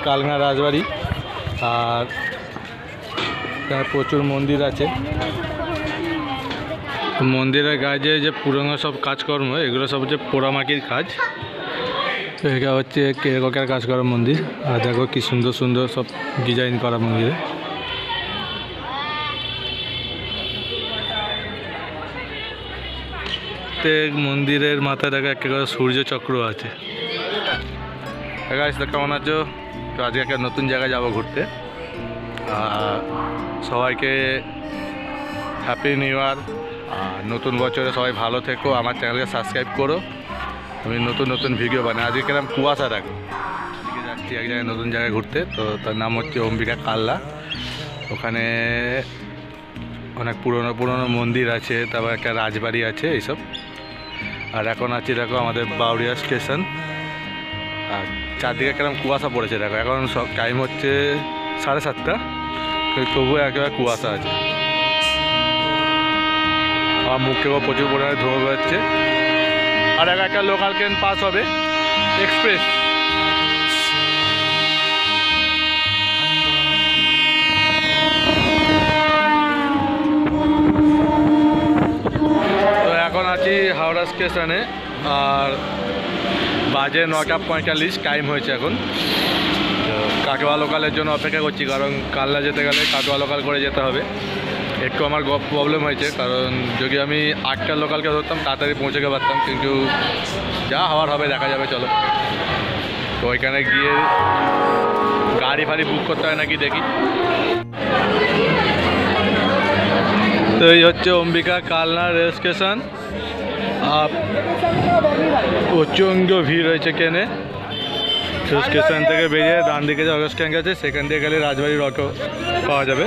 কালনা রাজবাড়ি আর এখানে প্রচুর মন্দির আছে। মন্দিরের গায়ে যে পুরনো সব কাজকর্ম এগুলো সব হচ্ছে পোড়ামাটির কাজ। এটা হচ্ছে কেরকের কাজ করা মন্দির। আর দেখো কি সুন্দর সুন্দর সব ডিজাইন করা মন্দিরে। প্রত্যেক মন্দিরের মাথায় দেখো একটা করে সূর্য চক্র আছে। কেমন আছো? তো আজকে একটা নতুন জায়গায় যাবো ঘুরতে। সবাইকে হ্যাপি নিউ ইয়ার। নতুন বছরে সবাই ভালো থেকো। আমার চ্যানেলকে সাবস্ক্রাইব করো। আমি নতুন নতুন ভিডিও বানাই। আজকে কেরম কুয়াশা দেখো। আজকে যাচ্ছি এক জায়গায় নতুন জায়গায় ঘুরতে। তো তার নাম হচ্ছে অম্বিকা কালনা। ওখানে অনেক পুরনো পুরনো মন্দির আছে, তারপর একটা রাজবাড়ি আছে এইসব। আর এখন আছি দেখো আমাদের বাউরিয়া স্টেশন। আর চারদিকে কেরম কুয়াশা পড়েছে দেখো। এখন সব টাইম হচ্ছে 7:30, তবুও একেবারে কুয়াশা আছে। আমার মুখ থেকেও প্রচুর পরিমাণে ধোঁয়া বেরোচ্ছে। আর একটা লোকাল ট্রেন পাস হবে, এক্সপ্রেস। তো এখন আছি হাওড়া স্টেশনে। আর বাজে 9:45 টাইম হয়েছে এখন। তো কাটোয়া লোকালের জন্য অপেক্ষা করছি, কারণ কালনা যেতে গেলে কাটোয়া লোকাল করে যেতে হবে। একটু আমার প্রবলেম হয়েছে, কারণ যদি আমি 8টার লোকালকে ধরতাম তাড়াতাড়ি পৌঁছাতে পারতাম, কিন্তু যা হওয়ার হবে দেখা যাবে। চলো, তো ওইখানে গিয়ে গাড়ি ফাড়ি বুক করতে হয় নাকি দেখি। তো এই হচ্ছে অম্বিকা কালনা রেল স্টেশন। প্রচণ্ড ভিড় হয়েছে কেনে। তো স্টেশন থেকে বেরিয়ে ডান দিকে যে অগস্ট ট্যাঙ্ক আছে সেখান দিয়ে গেলে রাজবাড়ির অটো পাওয়া যাবে।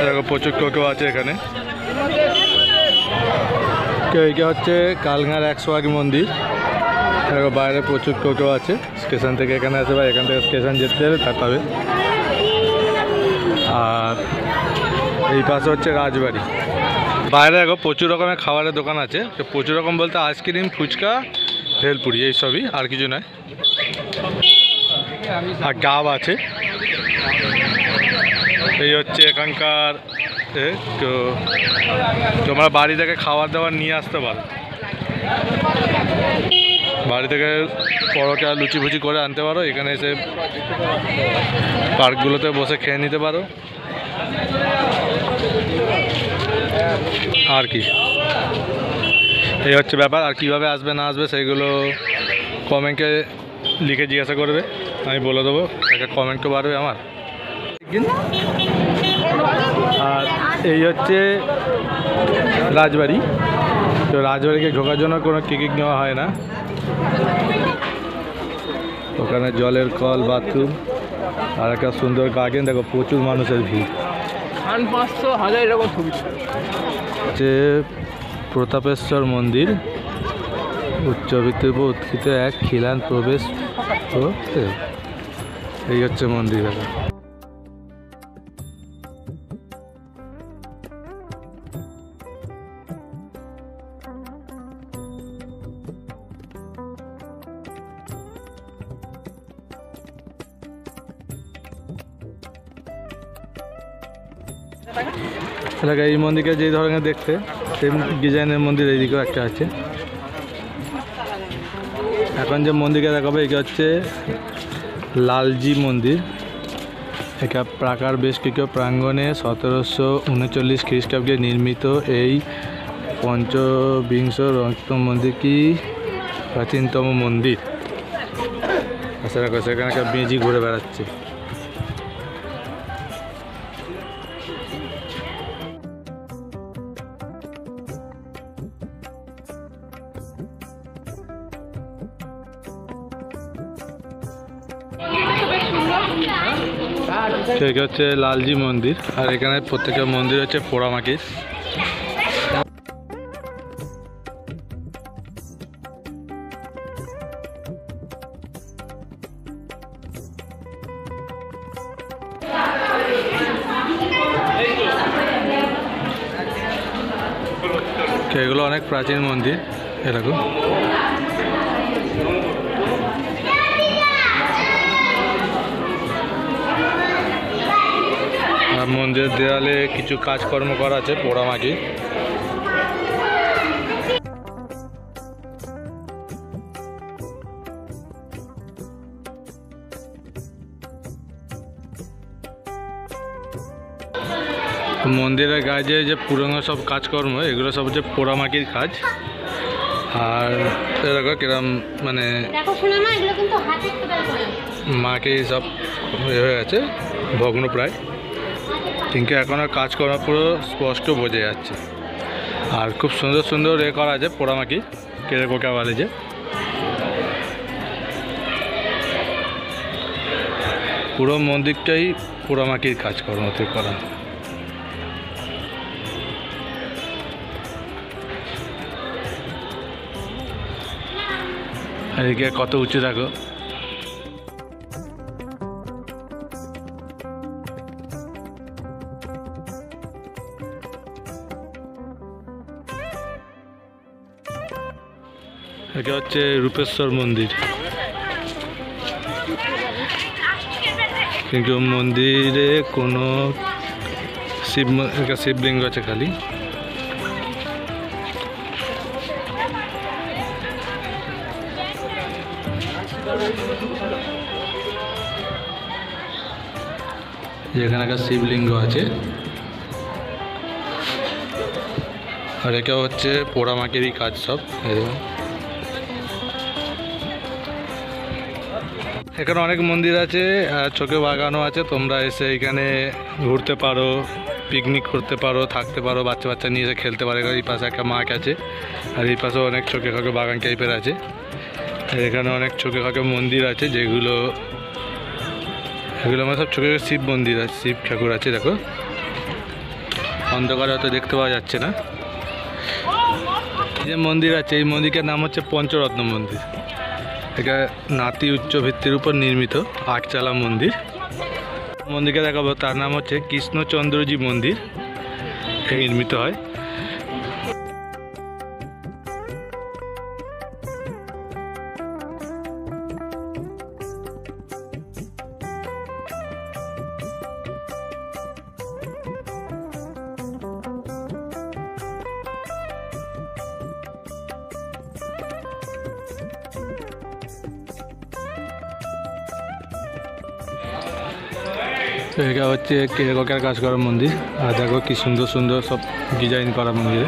দেখো প্রচুর টোটো আছে এখানে। তো এইটা হচ্ছে কালনার 108 মন্দির। দেখো বাইরে প্রচুর টোটো আছে। স্টেশন থেকে এখানে আসে বা এখান থেকে স্টেশন যেতে হলে তার পাবে। আর এই পাশে হচ্ছে রাজবাড়ি। বাইরে দেখো প্রচুর রকমের খাবারের দোকান আছে। তো প্রচুর রকম বলতে আইসক্রিম, ফুচকা, ভেলপুরি এইসবই, আর কিছু নয়। আর ডাব আছে। এই হচ্ছে এখানকার। তো তোমরা বাড়ি থেকে খাবার দাবার নিয়ে আসতে পারো। বাড়ি থেকে পরোটা লুচি ফুচি করে আনতে পারো। এখানে এসে পার্কগুলোতে বসে খেয়ে নিতে পারো। আর কি, এই হচ্ছে ব্যাপার। আর কীভাবে আসবে না আসবে সেইগুলো কমেন্টে লিখে জিজ্ঞাসা করবে, আমি বলে দেবো। একটা কমেন্টও পারবে আমার। আর এই হচ্ছে রাজবাড়ি। তো রাজবাড়িকে ঢোকার জন্য কোনো টিকিট নেওয়া হয় না। ওখানে জলের কল, বাথরুম আর একটা সুন্দর গার্ডেন। দেখো প্রচুর মানুষের ভিড়। 500-1000 এরকম ছবি। যে প্রতাপেশ্বর মন্দির, উচ্চভিত্তির উপর উৎকৃত এক খিলান প্রবেশ। এই হচ্ছে মন্দির। এলাকায় এই মন্দিরকে যেই ধরনের দেখতে সেম ডিজাইনের মন্দির এইদিকেও একটা আছে। এখন যে মন্দিরকে দেখাবো এটা হচ্ছে লালজি মন্দির। এটা প্রাকার বেষ্টিত প্রাঙ্গণে 1739 খ্রিস্টাব্দে নির্মিত এই পঞ্চবিংশ মন্দির কি প্রাচীনতম মন্দির। আচ্ছা দেখো সেখানে একটা বেজি ঘুরে বেড়াচ্ছে। এটা হচ্ছে লালজি মন্দির। আর এখানে প্রত্যেকটা মন্দির হচ্ছে পোড়ামাটির। এগুলো অনেক প্রাচীন মন্দির এরকম। মন্দিরের দেয়ালে কিছু কাজকর্ম করা আছে পোড়ামাটি। মন্দিরের গায়ে যে পুরনো সব কাজকর্ম এগুলো সব হচ্ছে পোড়ামাটির কাজ। আর দেখো কিরম মানে মাকে সব হয়ে গেছে ভগ্ন প্রায়, কিন্তু এখন আর কাজকর্ম পুরো স্পষ্ট বোঝা যাচ্ছে। আর খুব সুন্দর সুন্দর করা আছে পোড়ামাটি, কেড়ে কোকা বলে যে। পুরো মন্দিরটাই পোড়ামাটির কাজকর্মতে করা। এদিকে কত উঁচু দেখো। এটা হচ্ছে রূপেশ্বর মন্দির, কিন্তু মন্দিরে কোনো শিবলিঙ্গ আছে খালি। যেখানে একটা শিবলিঙ্গ আছে। আর এটা হচ্ছে পোড়ামাটিরই কাজ সব। এখানে অনেক মন্দির আছে, চোখে বাগানও আছে। তোমরা এসে এখানে ঘুরতে পারো, পিকনিক করতে পারো, থাকতে পারো, বাচ্চা বাচ্চা নিয়ে এসে খেলতে পারো। এই পাশে একটা মাঠ আছে, আর এই পাশেও অনেক চোখে খাকে বাগান টাইপের আছে। এখানে অনেক চোখে খাকে মন্দির আছে, যেগুলো এগুলো আমার সব চোখে শিব মন্দির আছে, শিব ঠাকুর আছে। দেখো অন্ধকারে হয়তো দেখতে পাওয়া যাচ্ছে না। এই যে মন্দির আছে, এই মন্দিরের নাম হচ্ছে পঞ্চরত্ন মন্দির। এটা নাতি উচ্চ ভিত্তির উপর নির্মিত আটচালা মন্দির। মন্দিরকে দেখাবো, তার নাম হচ্ছে কৃষ্ণচন্দ্রজি মন্দির, নির্মিত হয়। এটা হচ্ছে কেরকের কাজ করা মন্দির। আর দেখো কি সুন্দর সুন্দর সব ডিজাইন করা মন্দিরে।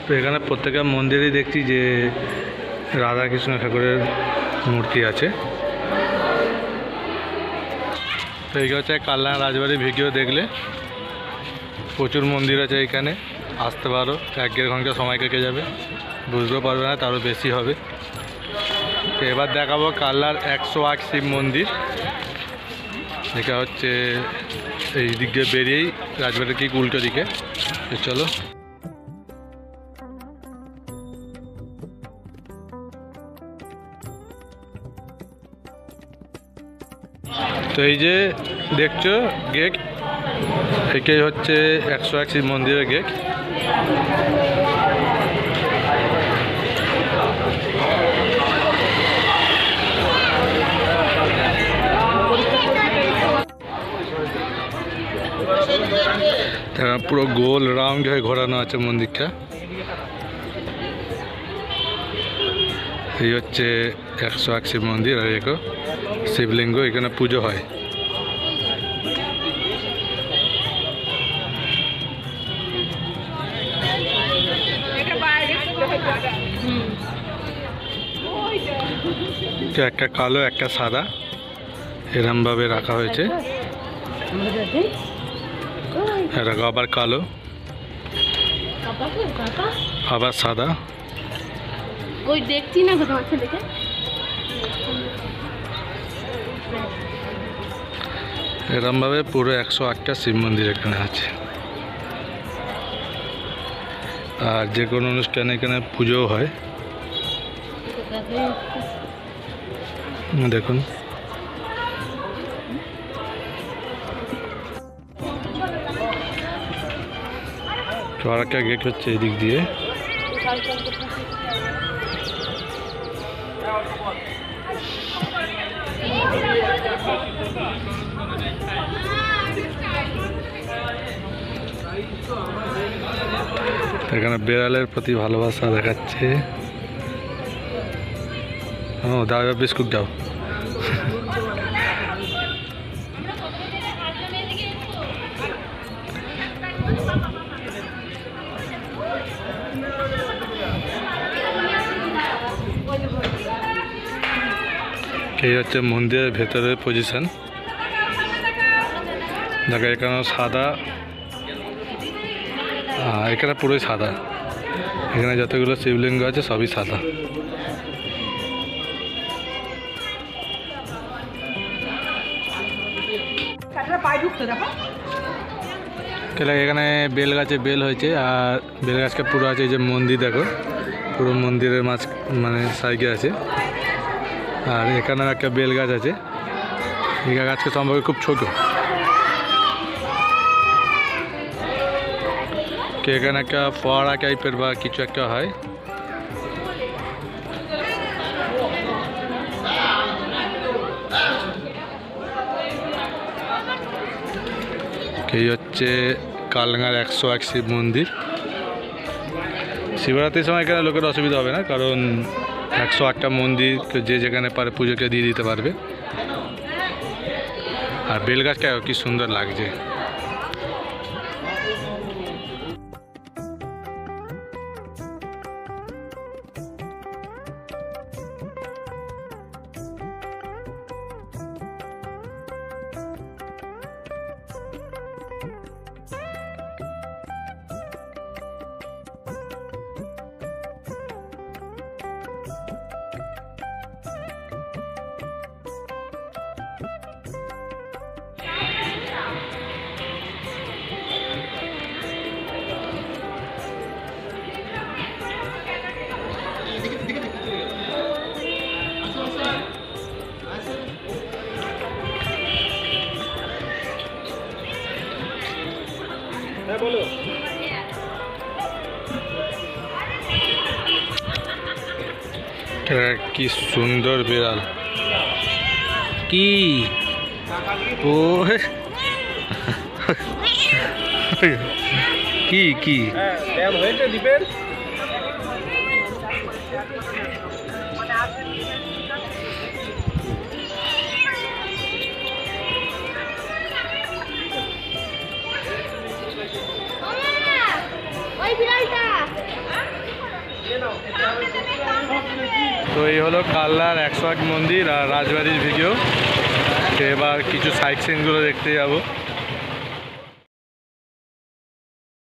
তো এখানে প্রত্যেকটা মন্দিরেই দেখছি যে রাধাকৃষ্ণ ঠাকুরের মূর্তি আছে। তো এই হচ্ছে কাল্যাণ রাজবাড়ির ভিডিও দেখলে প্রচুর মন্দির আছে এখানে, আসতে পারো। 1-1.5 ঘন্টা সময় কেটে যাবে, বুঝতেও পারবে না, তারও বেশি হবে। তো এবার দেখাবো কাল্লার 108 শিব মন্দির। এটা হচ্ছে এই দিক দিয়ে বেরিয়েই রাজবাড়ির ঠিক উল্টো দিকে। চলো। তো এই যে দেখছো গেট, এটাই হচ্ছে 108 শিব মন্দিরের গেট। পুরো গোল রাউন্ড হয়ে ঘোরানো আছে মন্দিরটা। এই হচ্ছে 108 শিব মন্দির। আর দেখো শিবলিঙ্গ, এখানে পুজো হয়। একটা কালো একটা সাদা এরম ভাবে রাখা হয়েছে। এটা আবার কালো, আবার সাদা। ওই দেখছি না তোমার ছেলেকে। এরম ভাবে পুরো 108টা শিব মন্দির এখানে আছে। আর যে কোনো অনুষ্ঠানে এখানে পুজোও হয়। দেখুন তো আর একটা গেট হচ্ছে এদিক দিয়ে। এখানে বিড়ালের প্রতি ভালোবাসা দেখাচ্ছে। ও দাও বিস্কুট দাও। এই হচ্ছে মন্দিরের ভেতরের পজিশন। দেখো এখানে সাদা, এখানে পুরোই সাদা। এখানে যতগুলো শিবলিঙ্গ আছে সবই সাদা। এখানে বেল গাছে বেল হয়েছে, আর বেল গাছটা পুরো আছে। যে মন্দির দেখো, পুরো মন্দিরের মাঝ মানে সাইডে আছে। আর এখানেও একটা বেল গাছ আছে। এই গাছটা সম্পর্কে খুব ছোট। এখানে একটা ফোয়ারা টাইপের বা কিছু একটা হয়। এই হচ্ছে কালনার 101 শিব মন্দির। শিবরাত্রির সময় এখানে লোকের অসুবিধা হবে না, কারণ 108টা মন্দির যে যেখানে পারে পুজোকে দিয়ে দিতে পারবে। আর বেলগাছটা কি সুন্দর লাগছে। বলো কি সুন্দর বিড়াল। কি ও কি কি ড্যাম হয়েছে দ্বীপের। তো এই হলো কালনার 101 মন্দির আর রাজবাড়ির ভিডিও। এবার কিছু সাইট সিনগুলো দেখতে যাব।